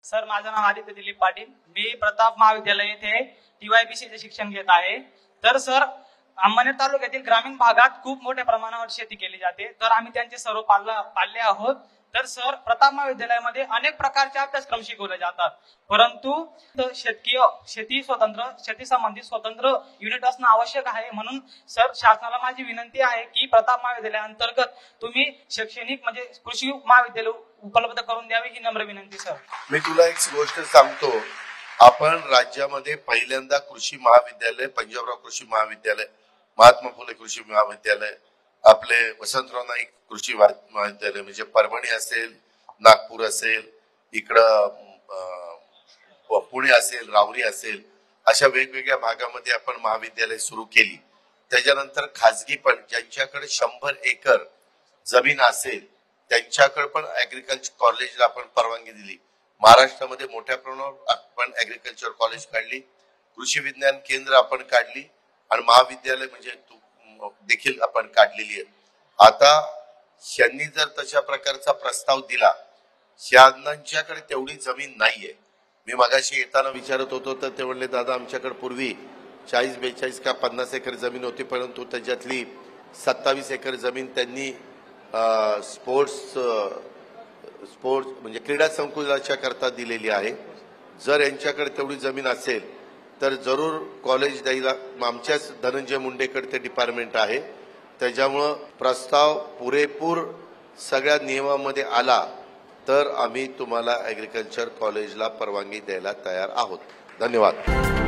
Sir, माझं नाव आदित्य दिलीप पाटील. मी प्रताप महाविद्यालय येथे TYBC चे शिक्षण घेत आहे. तर सर, अंबरनाथ तालुक्यातील ग्रामीण भागात खूप मोठ्या प्रमाणावर शेती केली जाते. तर आम्ही त्यांचे सर्व पाल्ले आहोत. तर सर, प्रताप महाविद्यालयामध्ये अनेक प्रकारचे अभ्यासक्रम शिकवले जातात, परंतु शेती संबंधित स्वतंत्र युनिट असणं आवश्यक आहे. म्हणून सर, शासनाला माझी विनंती आहे की प्रताप महाविद्यालयाअंतर्गत तुम्ही शैक्षणिक म्हणजे कृषी महाविद्यालय उपलब्ध करून द्यावी, ही नम्र विनंती सर. मी तुला एक गोष्ट सांगतो. आपण राज्यामध्ये पहिल्यांदा कृषी महाविद्यालय, पंजाबराव कृषी महाविद्यालय, महात्मा फुले कृषी महाविद्यालय, आपले वसंतराव नाईक कृषी महाविद्यालय म्हणजे परभणी असेल, नागपूर असेल, इकडं पुणे असेल, राहुरी असेल, अशा वेगवेगळ्या भागामध्ये आपण महाविद्यालय सुरू केली. त्याच्यानंतर खाजगी पण ज्यांच्याकडे 100 एकर जमीन असेल त्यांच्याकडे पण ऍग्रिकल्चर कॉलेजला आपण परवानगी दिली. महाराष्ट्रामध्ये मोठ्या प्रमाणावर आपण ऍग्रिकल्चर कॉलेज काढली, कृषी विज्ञान केंद्र आपण काढली आणि महाविद्यालय म्हणजे देखील आपण काढलेली आहे. आता यांनी जर तशा प्रकारचा प्रस्ताव दिला, यांच्याकडे तेवढी जमीन नाहीये. मी मगाशी येताना विचारत होतो तर ते म्हणले, दादा आमच्याकडे पूर्वी 40-42 का 50 एकर जमीन होती, परंतु त्याच्यातली 27 एकर जमीन त्यांनी स्पोर्ट्स म्हणजे क्रीडा संकुलाच्या करता दिलेली आहे. जर यांच्याकडे तेवढी जमीन असेल तर जरूर कॉलेज द्यायला. आमच्याच धनंजय मुंडेकडे ते डिपार्टमेंट आहे. त्याच्यामुळं प्रस्ताव पुरेपूर सगळ्या नियमामध्ये आला तर आम्ही तुम्हाला ऍग्रिकल्चर कॉलेजला परवानगी द्यायला तयार आहोत. धन्यवाद.